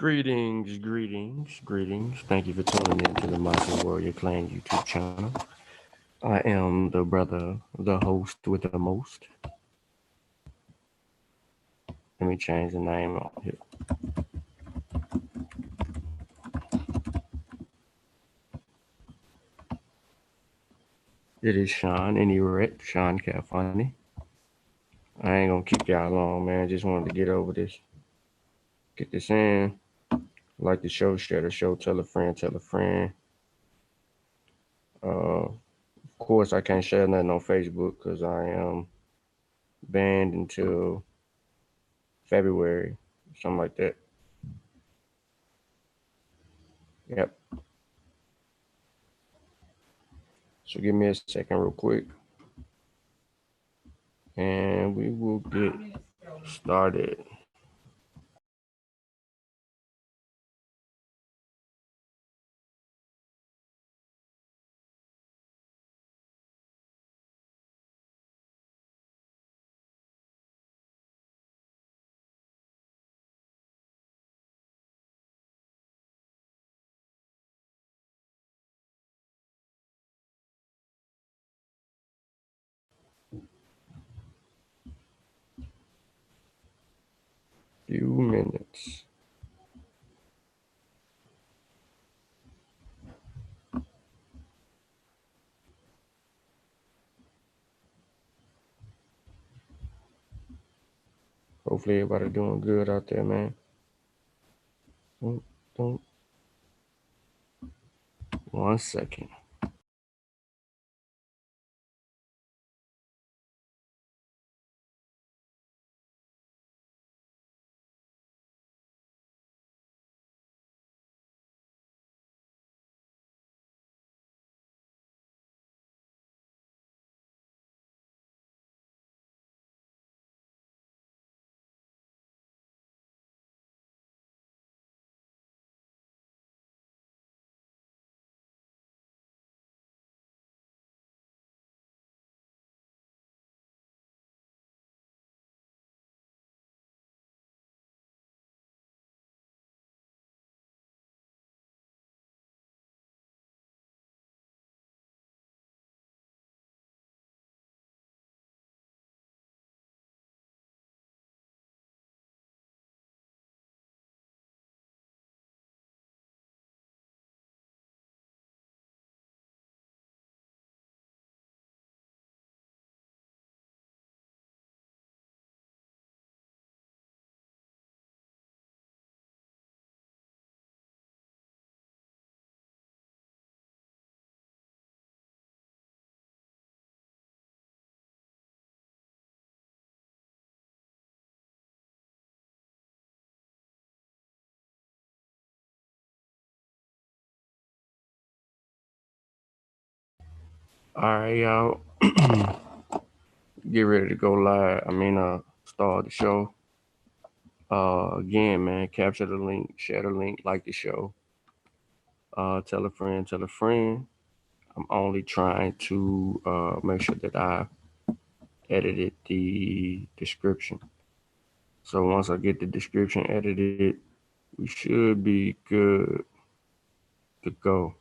Greetings, greetings, greetings. Thank you for tuning in to the Mossi Warrior Clan YouTube channel. I am the brother, the host with the most. Let me change the name on here. It is Sean, and you're right, Sean Calfunny. I ain't gonna keep y'all long, man. Just wanted to get over this, get this in. Like the show, share the show, tell a friend, tell a friend. Of course, I can't share nothing on Facebook because I am banned until February, something like that. Yep. So give me a second real quick and we will get started. Few minutes. Hopefully everybody doing good out there, man. Don't. 1 second. All right, y'all. Get ready to go live. Start the show. Again, man, capture the link, share the link, like the show. Tell a friend, tell a friend. I'm only trying to make sure that I edited the description. So once I get the description edited, we should be good to go.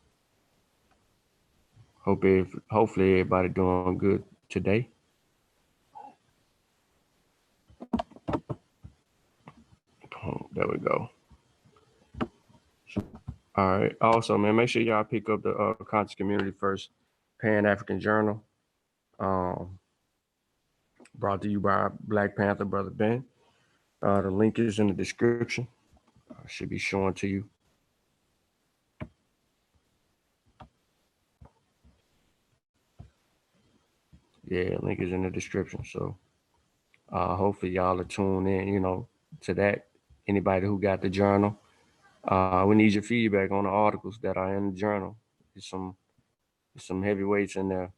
Hopefully everybody doing good today. There we go. All right. Also, man, make sure y'all pick up the Conscious Community First Pan African Journal. Um, Brought to you by Black Panther Brother Ben. The link is in the description. Should be showing to you. Yeah, link is in the description. So hopefully y'all are tuned in, to that. Anybody who got the journal, we need your feedback on the articles that are in the journal. There's some heavyweights in there.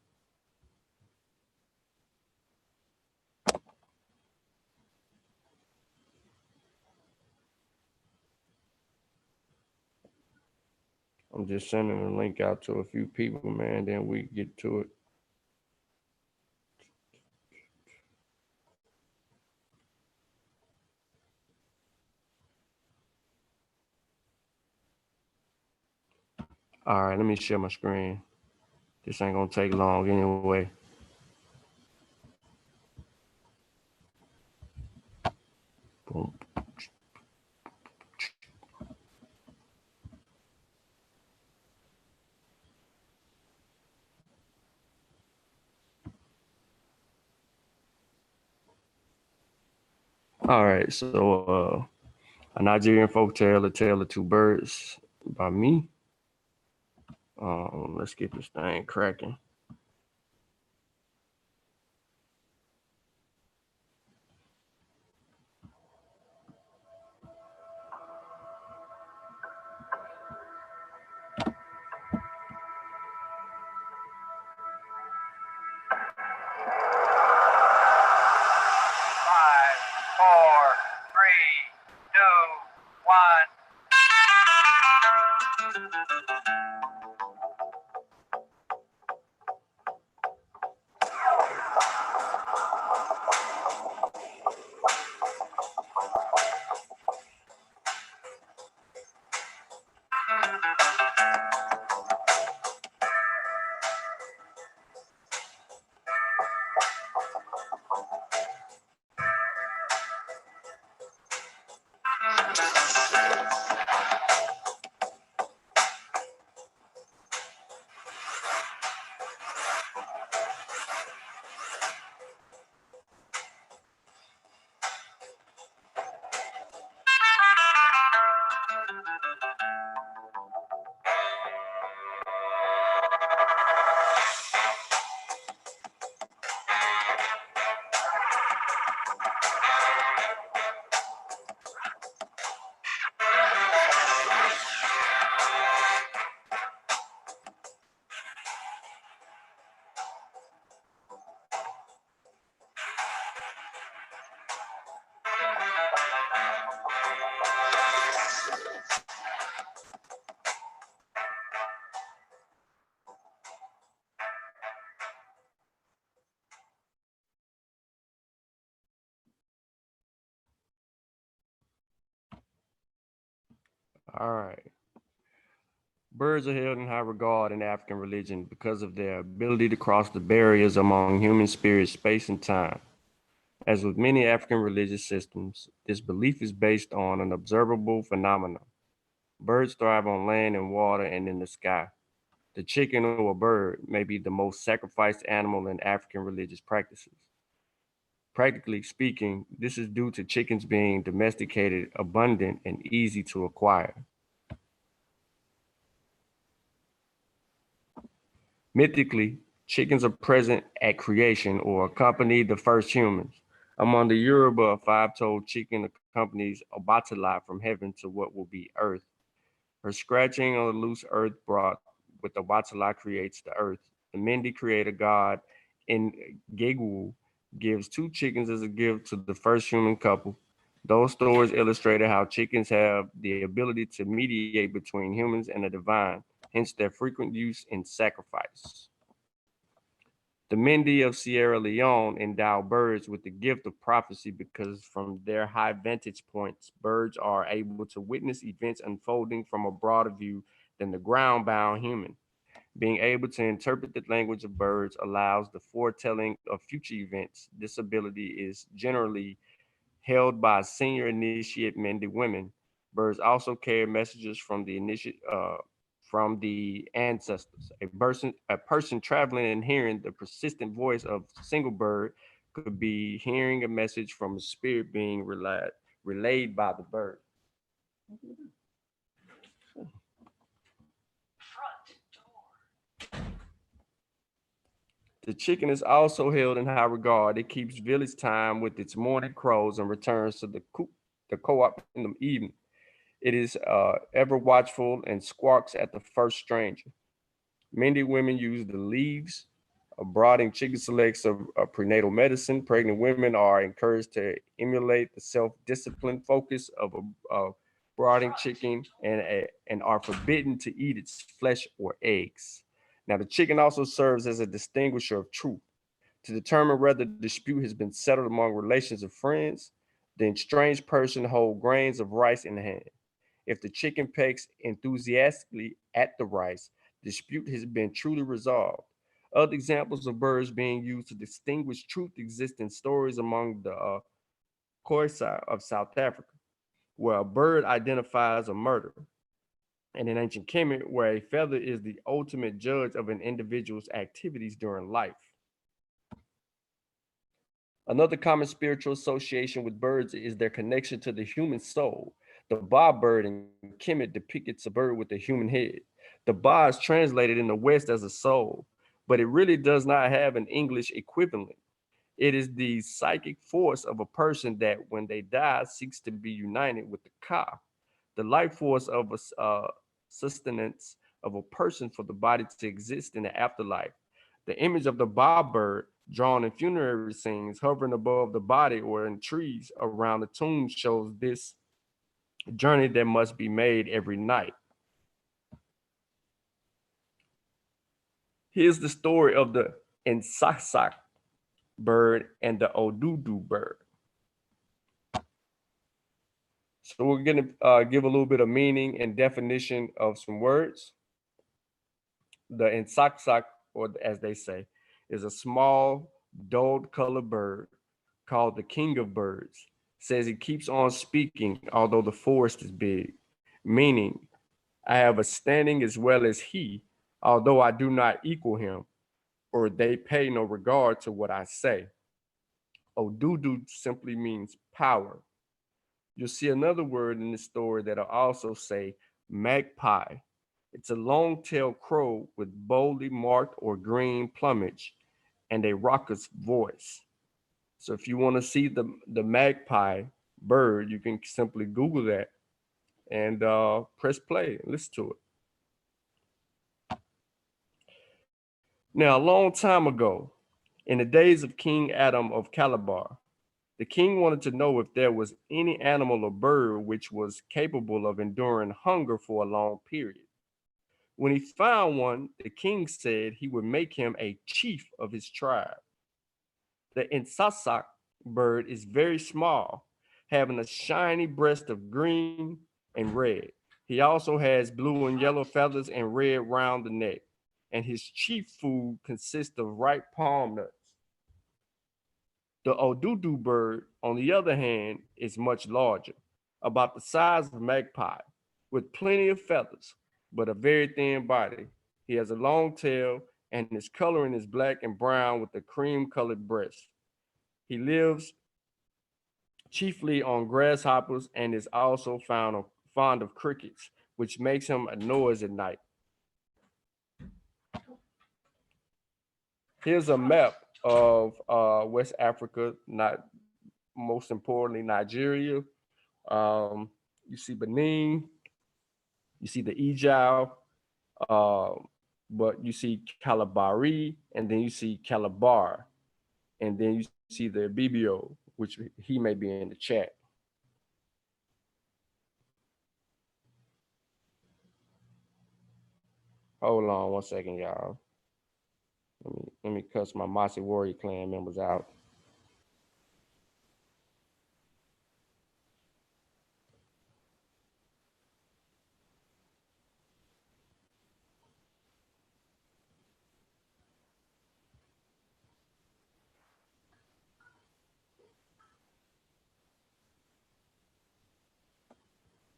I'm just sending a link out to a few people, man. Then we get to it. All right, let me share my screen. This ain't gonna take long anyway. Boom. All right, so a Nigerian folk tale, A Tale of Two Birds by me. Let's get this thing cracking. Five, four, three, two, one. All right. Birds are held in high regard in African religion because of their ability to cross the barriers among human spirits, space, and time. As with many African religious systems, this belief is based on an observable phenomenon. Birds thrive on land and water and in the sky. The chicken or bird may be the most sacrificed animal in African religious practices. Practically speaking, this is due to chickens being domesticated, abundant, and easy to acquire. Mythically, chickens are present at creation or accompanied the first humans. Among the Yoruba, a five-toed chicken accompanies Obatala from heaven to what will be earth. Her scratching on the loose earth brought with Obatala creates the earth. The Mendi creator god in Gegwu gives two chickens as a gift to the first human couple. Those stories illustrated how chickens have the ability to mediate between humans and the divine, hence their frequent use in sacrifice. The Mendi of Sierra Leone endow birds with the gift of prophecy because from their high vantage points, birds are able to witness events unfolding from a broader view than the ground-bound human. Being able to interpret the language of birds allows the foretelling of future events. This ability is generally held by senior initiate Mendi women. Birds also carry messages from the ancestors. A person traveling and hearing the persistent voice of a single bird could be hearing a message from a spirit being relayed by the bird. The chicken is also held in high regard. It keeps village time with its morning crows and returns to the co-op in the evening. It is ever watchful and squawks at the first stranger. Many women use the leaves of brooding chicken selects of prenatal medicine. Pregnant women are encouraged to emulate the self-disciplined focus of a brooding chicken and are forbidden to eat its flesh or eggs. Now, the chicken also serves as a distinguisher of truth. To determine whether the dispute has been settled among relations or friends, the estranged person hold grains of rice in hand. If the chicken pecks enthusiastically at the rice, dispute has been truly resolved. Other examples of birds being used to distinguish truth exist in stories among the Khoisan of South Africa, where a bird identifies a murder, and in ancient Kemet, where a feather is the ultimate judge of an individual's activities during life. Another common spiritual association with birds is their connection to the human soul. The ba bird in Kemet depicts a bird with a human head. The ba is translated in the West as a soul, but it really does not have an English equivalent. It is the psychic force of a person that, when they die, seeks to be united with the ka, the life force of a sustenance of a person for the body to exist in the afterlife. The image of the ba bird, drawn in funerary scenes, hovering above the body or in trees around the tomb, shows this journey that must be made every night. Here's the story of the Nsaksak bird and the Odudu bird. So we're going to give a little bit of meaning and definition of some words. The Nsaksak, or as they say, is a small, dull-colored bird called the king of birds. Says he keeps on speaking, although the forest is big, meaning I have a standing as well as he, although I do not equal him, or they pay no regard to what I say. Odudu simply means power. You'll see another word in the story that'll also say magpie. It's a long-tailed crow with boldly marked or green plumage and a raucous voice. So if you want to see the magpie bird, you can simply Google that and press play and listen to it. Now, a long time ago, in the days of King Adam of Calabar, the king wanted to know if there was any animal or bird which was capable of enduring hunger for a long period. When he found one, the king said he would make him a chief of his tribe. The Insasak bird is very small, having a shiny breast of green and red. He also has blue and yellow feathers and red round the neck, and his chief food consists of ripe palm nuts. The Odudu bird, on the other hand, is much larger, about the size of a magpie, with plenty of feathers, but a very thin body. He has a long tail, and his coloring is black and brown with a cream-colored breast. He lives chiefly on grasshoppers and is also fond of crickets, which makes him a noise at night. Here's a map of West Africa, not most importantly Nigeria. You see Benin, you see the Ijao, uh, but you see Calabari, and then you see Calabar, and then you see the Bibio, which he may be in the chat. Hold on one second, y'all. Let me cuss my Mossi Warrior clan members out.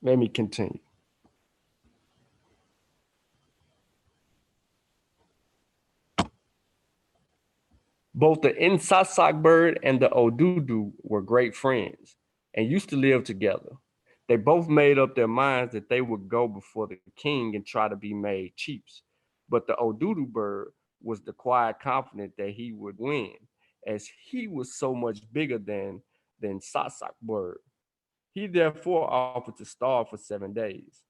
Let me continue. Both the Insasak bird and the Odudu were great friends and used to live together. They both made up their minds that they would go before the king and try to be made chiefs. But the Odudu bird was the quiet confident that he would win, as he was so much bigger than Sasak bird. He therefore offered to starve for 7 days.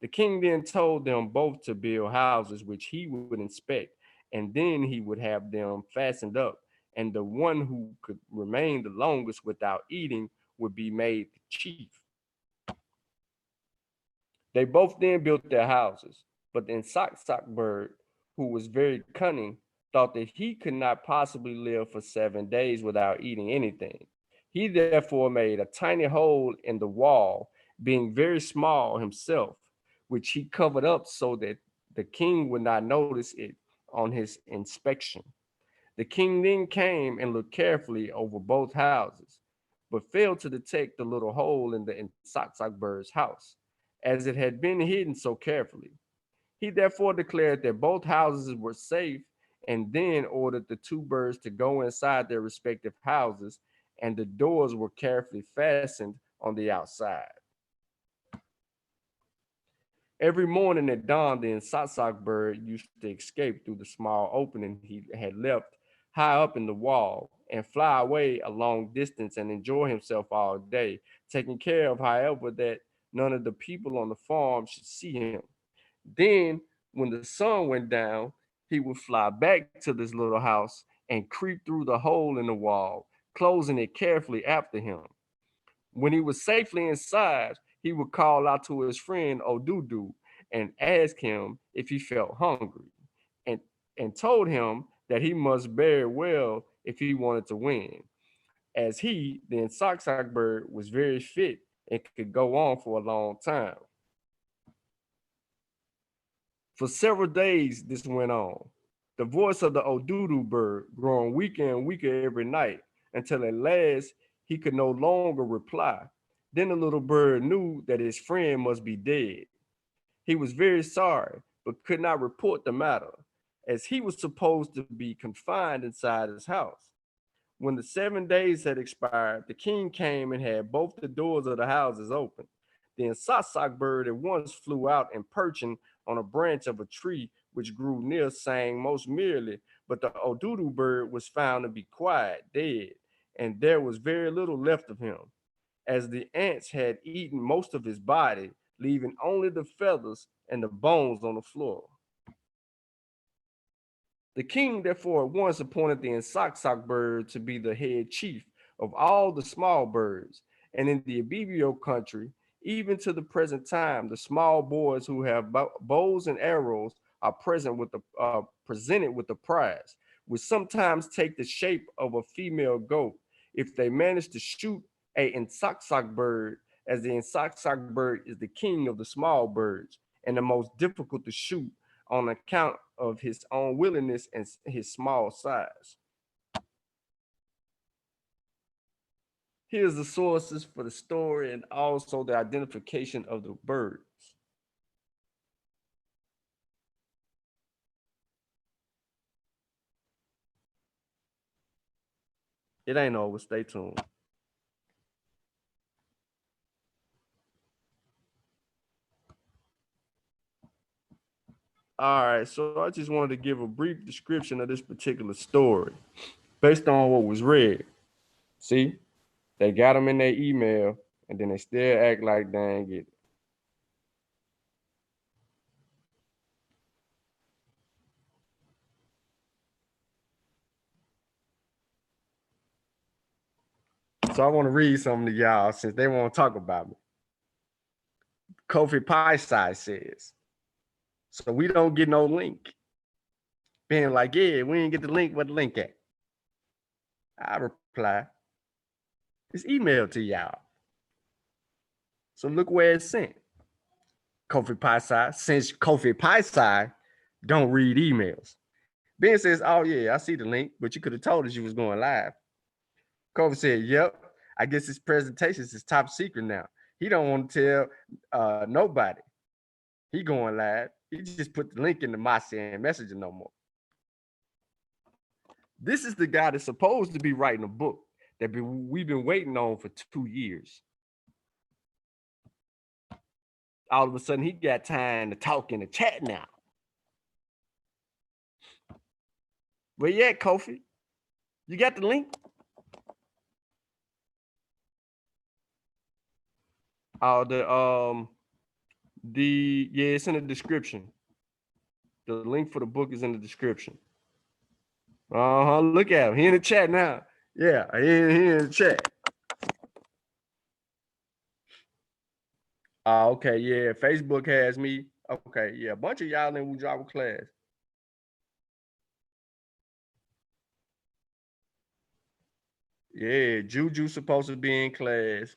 The king then told them both to build houses which he would inspect, and then he would have them fastened up, and the one who could remain the longest without eating would be made the chief. They both then built their houses, but the Insaksak bird, who was very cunning, thought that he could not possibly live for 7 days without eating anything. He therefore made a tiny hole in the wall being very small himself, which he covered up so that the king would not notice it on his inspection. The king then came and looked carefully over both houses, but failed to detect the little hole in the Insaksak bird's house, as it had been hidden so carefully. He therefore declared that both houses were safe and then ordered the two birds to go inside their respective houses, and the doors were carefully fastened on the outside. Every morning at dawn, the Insaksak bird used to escape through the small opening he had left high up in the wall and fly away a long distance and enjoy himself all day, taking care of, however, that none of the people on the farm should see him. Then, when the sun went down, he would fly back to this little house and creep through the hole in the wall, closing it carefully after him. When he was safely inside, he would call out to his friend Odudu and ask him if he felt hungry, and, and told him that he must bear well if he wanted to win, as he, the Insaksak bird, was very fit and could go on for a long time. For several days this went on, the voice of the Odudu bird growing weaker and weaker every night, until at last he could no longer reply. Then the little bird knew that his friend must be dead. He was very sorry, but could not report the matter, as he was supposed to be confined inside his house. When the 7 days had expired, the king came and had both the doors of the houses open. The Insaksak bird at once flew out and perching on a branch of a tree which grew near, sang most merrily, but the Odudu bird was found to be quiet, dead, and there was very little left of him, as the ants had eaten most of his body, leaving only the feathers and the bones on the floor. The king therefore at once appointed the Insaksak bird to be the head chief of all the small birds, and in the Ibibio country, even to the present time, the small boys who have bows and arrows are presented with the prize, which sometimes take the shape of a female goat if they manage to shoot a Insaksak bird, as the Insaksak bird is the king of the small birds and the most difficult to shoot on account of his own willingness and his small size. Here's the sources for the story and also the identification of the birds. It ain't over. Stay tuned. All right, so I just wanted to give a brief description of this particular story based on what was read. See, they got them in their email, and then they still act like they ain't get it. So I want to read something to y'all since they won't talk about me. Kofi Paisai says, so we don't get no link. Being like, yeah, we didn't get the link. What the link at? I reply, it's emailed to y'all. So look where it's sent. Kofi Paisai, since Kofi Paisai don't read emails. Ben says, oh yeah, I see the link, but you could have told us you was going live. Kofi said, yep, I guess his presentation is top secret now. He don't want to tell nobody. He going live. He just put the link in the Mossi and Messenger no more. This is the guy that's supposed to be writing a book that we've been waiting on for 2 years. All of a sudden, he got time to talk in the chat now. Where you at, Kofi? You got the link? Oh, yeah, it's in the description. The link for the book is in the description. Look at him. He in the chat now. Yeah, he in the chat. Okay, yeah. Facebook has me. Okay, yeah. A bunch of y'all in Wujawa class. Yeah, Juju supposed to be in class.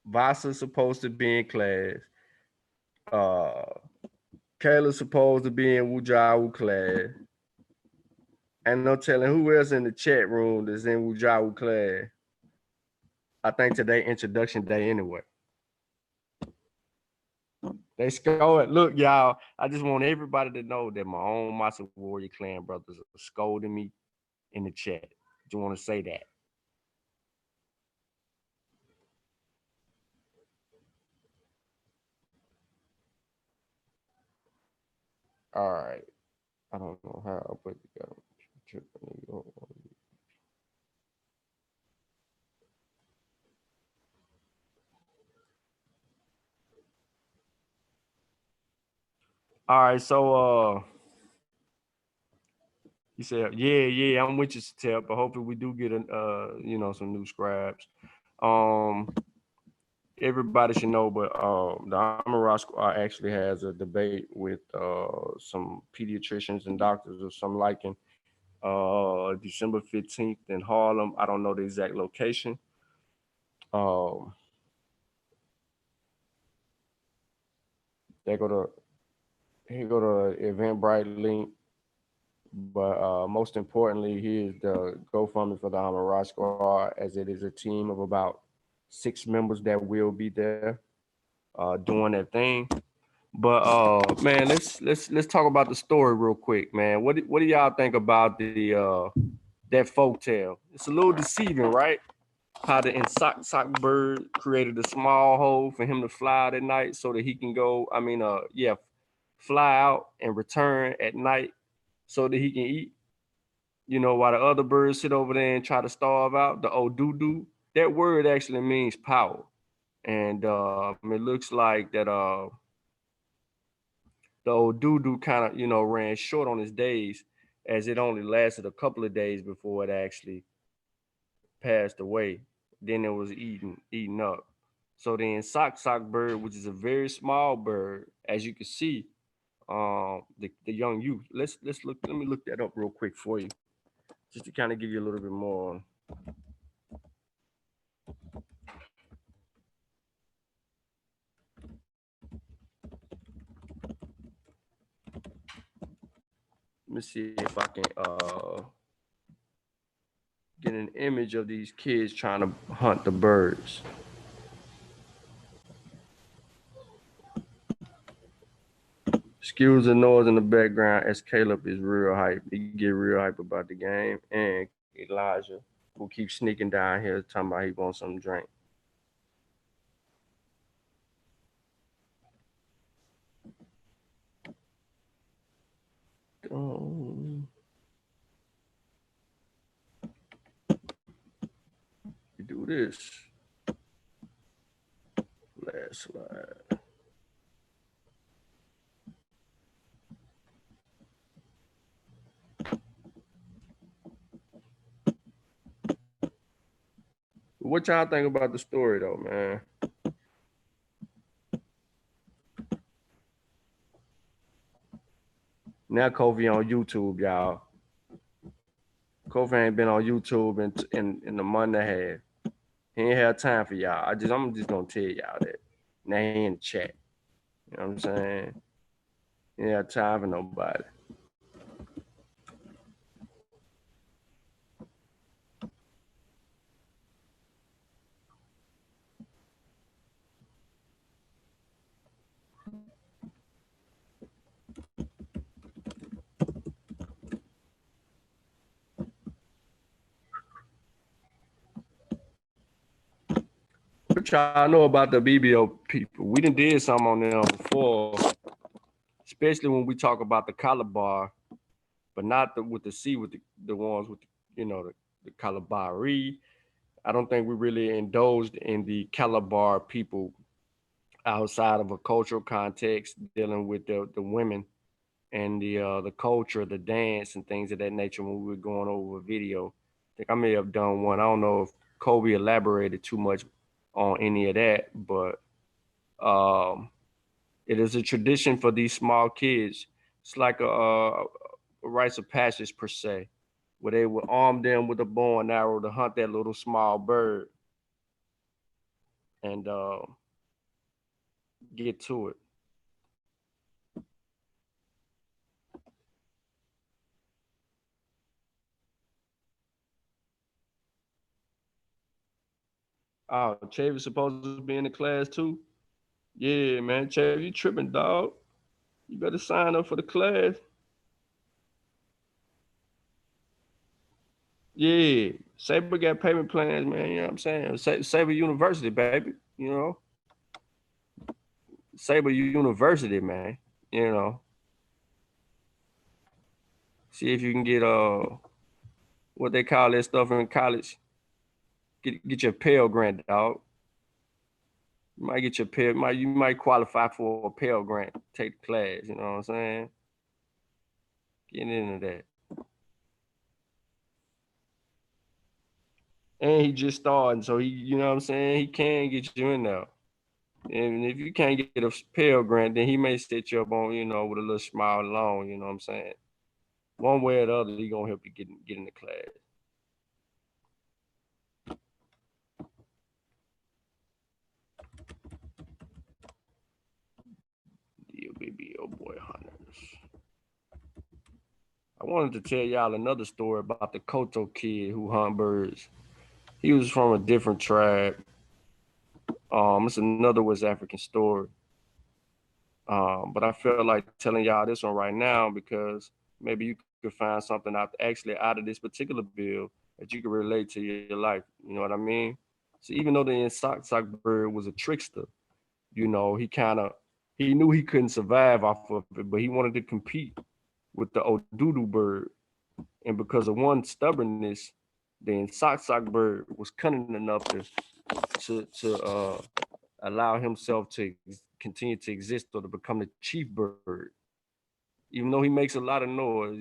Vasa's supposed to be in class. Uh, Kayla's supposed to be in Wujawu class. And no telling who else in the chat room that's in Wujawu class. I think today introduction day anyway. They scolded. Look, y'all, I just want everybody to know that my own Mossi Warrior Clan brothers are scolding me in the chat. Just want to say that. All right. I don't know how I put together. All right, so he said, yeah, I'm with you, Satel, but hopefully we do get some new scribes. Everybody should know, but the Amara Squad actually has a debate with some pediatricians and doctors of some liking December 15th in Harlem. I don't know the exact location. They go to Eventbrite link, but most importantly, here's the GoFundMe for the Amara Squad, as it is a team of about 6 members that will be there doing that thing. But man, let's talk about the story real quick, man. What do y'all think about that folk tale? It's a little deceiving, right? How the sock bird created a small hole for him to fly out at night so that he can go. Fly out and return at night so that he can eat. While the other birds sit over there and try to starve out. The odudu, that word actually means power, and it looks like that the old doo kind of ran short on his days, as it only lasted a couple of days before it actually passed away. Then it was eaten up. So then sock bird, which is a very small bird, as you can see, the young youth. Let's look. Let me look that up real quick for you, just to kind of give you a little bit more. Let me see if I can get an image of these kids trying to hunt the birds. Excuse the noise in the background as Caleb is real hype. He get real hype about the game. And Elijah, who keeps sneaking down here talking about he wants some drink. We do this. Last slide. What y'all think about the story though, man? Now Kofi on YouTube, y'all. Kofi ain't been on YouTube in a month and a half. He ain't have time for y'all. I'm just gonna tell y'all that. Now he in the chat. You know what I'm saying? He ain't have time for nobody. What y'all know about the BBO people? We done did some on them before, especially when we talk about the Calabar, but not with the C, with the ones with the Calabari. I don't think we really indulged in the Calabar people outside of a cultural context, dealing with the women and the culture, the dance, and things of that nature when we were going over a video. I think I may have done one. I don't know if Kobe elaborated too much on any of that, but it is a tradition for these small kids. It's like a rites of passage per se, where they would arm them with a bow and arrow to hunt that little small bird. and get to it. Oh, Chavis supposed to be in the class too? Yeah, man. Chavis, you tripping, dog. You better sign up for the class. Yeah. Saber got payment plans, man. You know what I'm saying? Saber University, baby. You know? Saber University, man. You know. See if you can get what they call that stuff in college. Get your Pell Grant, dog. You might get your Pell. You might qualify for a Pell Grant. Take the class. You know what I'm saying? Get into that. And he just starting, so you know what I'm saying? He can get you in there. And if you can't get a Pell Grant, then he may set you up on, with a little small loan. You know what I'm saying? One way or the other, he gonna help you get in the class. Deal baby, oh boy, hunters. I wanted to tell y'all another story about the Koto kid who hunt birds. He was from a different tribe. It's another West African story. But I felt like telling y'all this one right now because maybe you could find something out of this particular bill that you could relate to your life. You know what I mean? So even though the sock bird was a trickster, he knew he couldn't survive off of it, but he wanted to compete with the Odudu bird. And because of one stubbornness, the sock bird was cunning enough to allow himself to continue to exist or to become the chief bird. Even though he makes a lot of noise,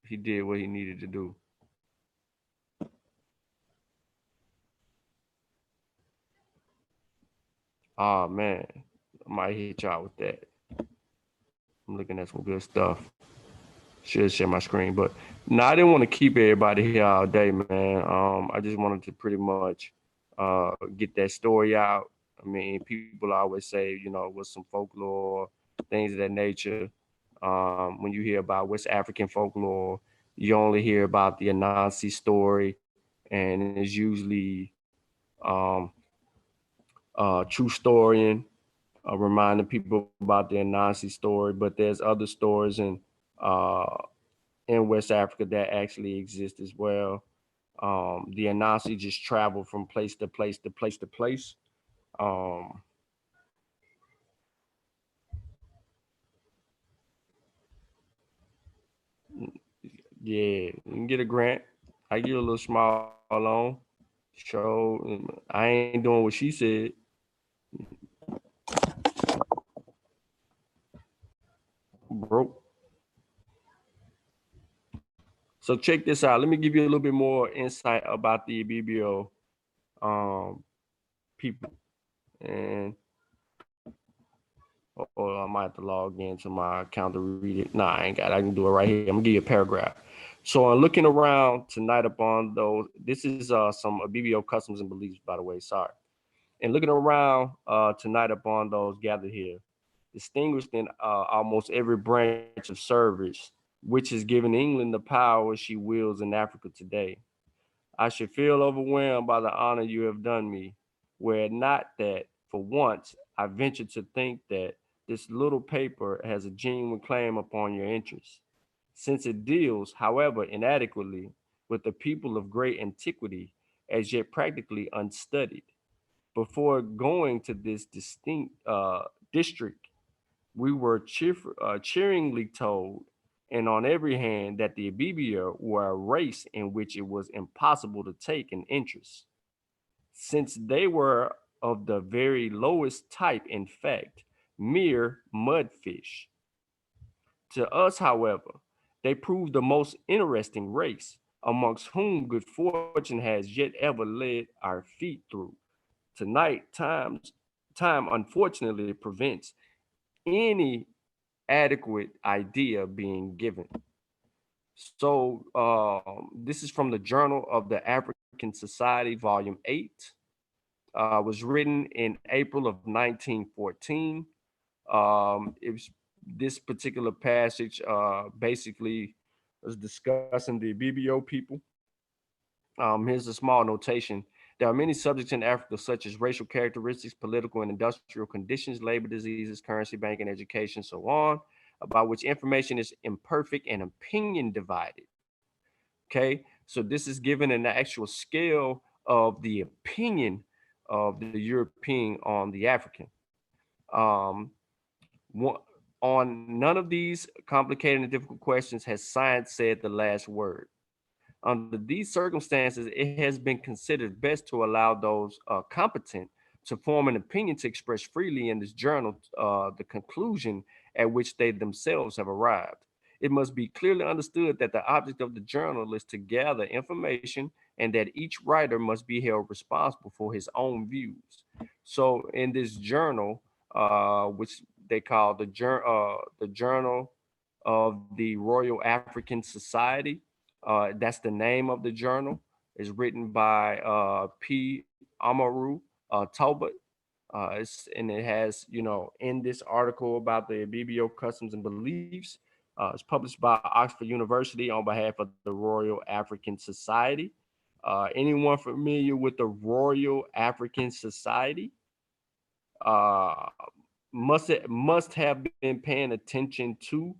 he did what he needed to do. Oh man, I might hit y'all with that. I'm looking at some good stuff. Should share my screen, but no, I didn't want to keep everybody here all day, man. I just wanted to pretty much get that story out. I mean, people always say, what's some folklore, things of that nature. When you hear about West African folklore, you only hear about the Anansi story, and it's usually um, true story and reminding people about the Anansi story. But there's other stories uh, in West Africa that actually exist as well. The Anansi just travel from place to place to place to place. Um, yeah, you can get a grant. I get a little small loan. Show I ain't doing what she said. Broke. So check this out. Let me give you a little bit more insight about the BBO um, people. And or I might have to log into my account to read it. Nah, I ain't got it. I can do it right here. I'm gonna give you a paragraph. So looking around tonight upon those, this is some BBO customs and beliefs, by the way. Sorry. And looking around tonight upon those gathered here, distinguished in almost every branch of service, which has given England the power she wields in Africa today. I should feel overwhelmed by the honor you have done me, were it not that, for once, I venture to think that this little paper has a genuine claim upon your interest, since it deals, however inadequately, with the people of great antiquity, as yet practically unstudied. Before going to this distinct district, we were cheeringly told, and on every hand, that the Abibia were a race in which it was impossible to take an interest, since they were of the very lowest type, in fact, mere mudfish. To us, however, they proved the most interesting race, amongst whom good fortune has yet ever led our feet through. Tonight, time unfortunately prevents any adequate idea being given. So this is from the Journal of the African African Society, Volume 8. Was written in April of 1914. It was this particular passage basically was discussing the BBO people. Here's a small notation. There are many subjects in Africa, such as racial characteristics, political and industrial conditions, labor diseases, currency, banking, education, so on, about which information is imperfect and opinion divided. Okay, so this is given an actual scale of the opinion of the European on the African. Um, one, on none of these complicated and difficult questions has science said the last word. Under these circumstances, it has been considered best to allow those competent to form an opinion to express freely in this journal the conclusion at which they themselves have arrived. It must be clearly understood that the object of the journal is to gather information and that each writer must be held responsible for his own views. So, in this journal, which they call the Journal of the Royal African Society, that's the name of the journal. It's written by P. Amaru Talbot. And it has, in this article about the BBO customs and beliefs, it's published by Oxford University on behalf of the Royal African Society. Anyone familiar with the Royal African Society uh, must have been paying attention to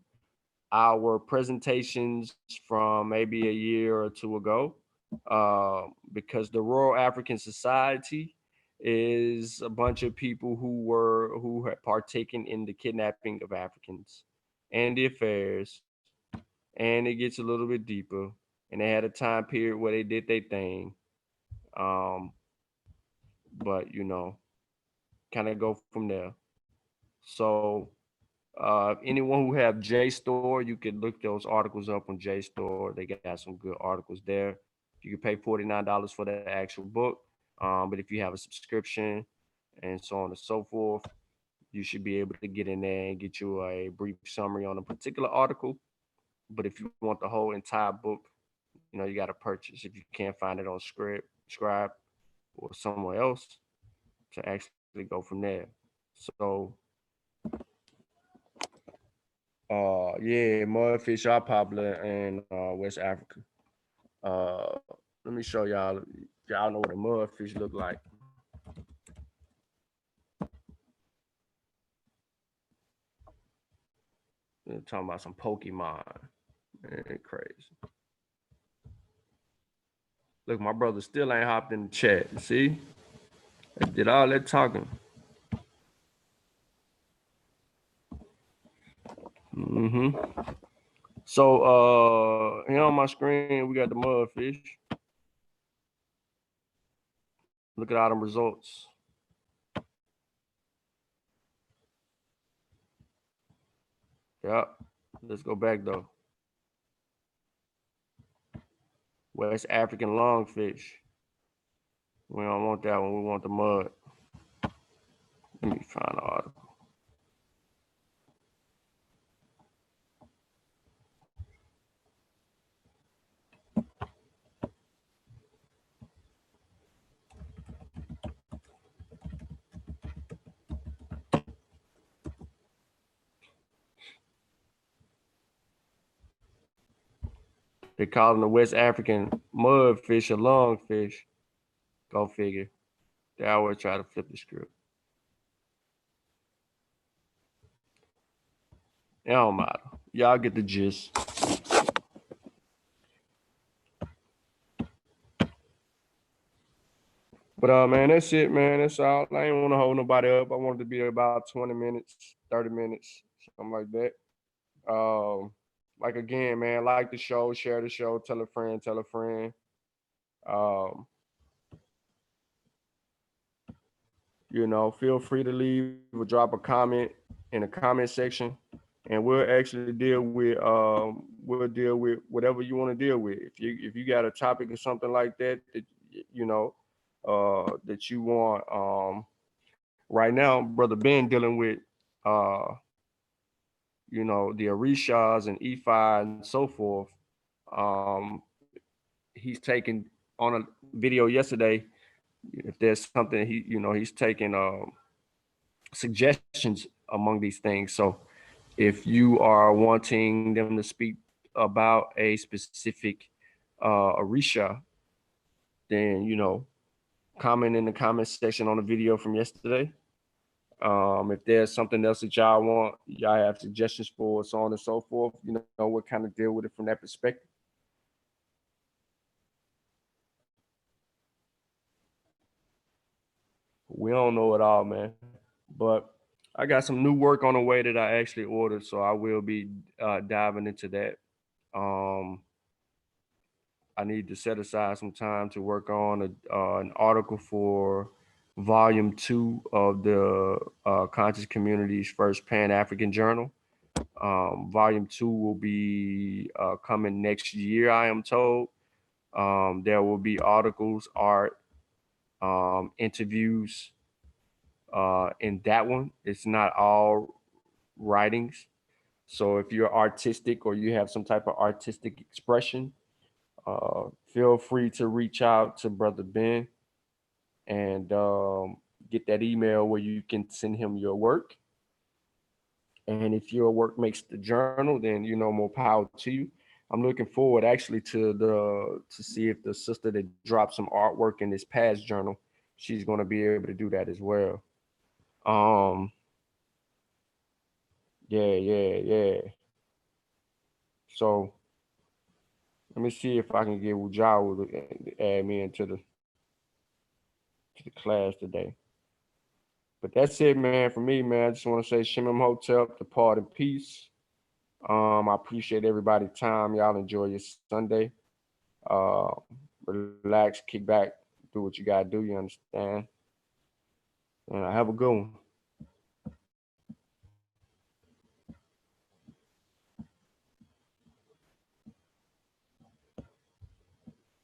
our presentations from maybe a year or two ago, because the Royal African Society is a bunch of people who had partaken in the kidnapping of Africans and the affairs, and it gets a little bit deeper. And they had a time period where they did their thing, um, but kind of go from there. So anyone who have JSTOR, you could look those articles up on JSTOR. They got some good articles there. You can pay $49 for the actual book. But if you have a subscription and so on and so forth, you should be able to get in there and get you a brief summary on a particular article. But if you want the whole entire book, you got to purchase if you can't find it on Scribe or somewhere else to actually go from there. So yeah, mudfish are popular in West Africa. Uh, Let me show y'all. Y'all know what a mudfish look like. We're talking about some Pokemon. Man, crazy. Look, my brother still ain't hopped in the chat. See? I did all that talking. Mm-hmm. So here on my screen, we got the mudfish. Look at all them results. Yep. Let's go back though. West African lungfish. We don't want that one. We want the mud. Let me find the article. They call them the West African mudfish or lungfish. Go figure. They always try to flip the script. It don't matter. Y'all get the gist. But man, that's it, man. That's all. I ain't want to hold nobody up. I wanted to be about 20 minutes, 30 minutes, something like that. Like again, man, like the show, share the show, tell a friend, tell a friend. Um, feel free to leave or drop a comment in the comment section, and we'll deal with whatever you want to deal with. If you got a topic or something like that you know that you want. Right now, brother Ben dealing with uh the Orishas and Ifa and so forth. Um, he's taking on a video yesterday, if there's something he's taking suggestions among these things. So if you are wanting them to speak about a specific Orisha, then comment in the comment section on the video from yesterday. If there's something else that y'all want, y'all have suggestions for, so on and so forth, we'll kind of deal with it from that perspective. We don't know it all, man. But I got some new work on the way that I actually ordered, so I will be diving into that. I need to set aside some time to work on an article for volume 2 of the Conscious Community's first Pan-African journal. Volume 2 will be coming next year, I am told. There will be articles, art, interviews in that one. It's not all writings. So if you're artistic or you have some type of artistic expression, feel free to reach out to Brother Ben and get that email where you can send him your work. And if your work makes the journal, then more power to you. I'm looking forward actually to see if the sister that dropped some artwork in this past journal, she's going to be able to do that as well. Um, yeah. So let me see if I can get Wujawu to add me into the class today. But that's it, man. For me, man, I just want to say Shimim Hotep, depart in peace. I appreciate everybody's time. Y'all enjoy your Sunday. Uh, relax, kick back, do what you gotta do. You understand? And have a good one.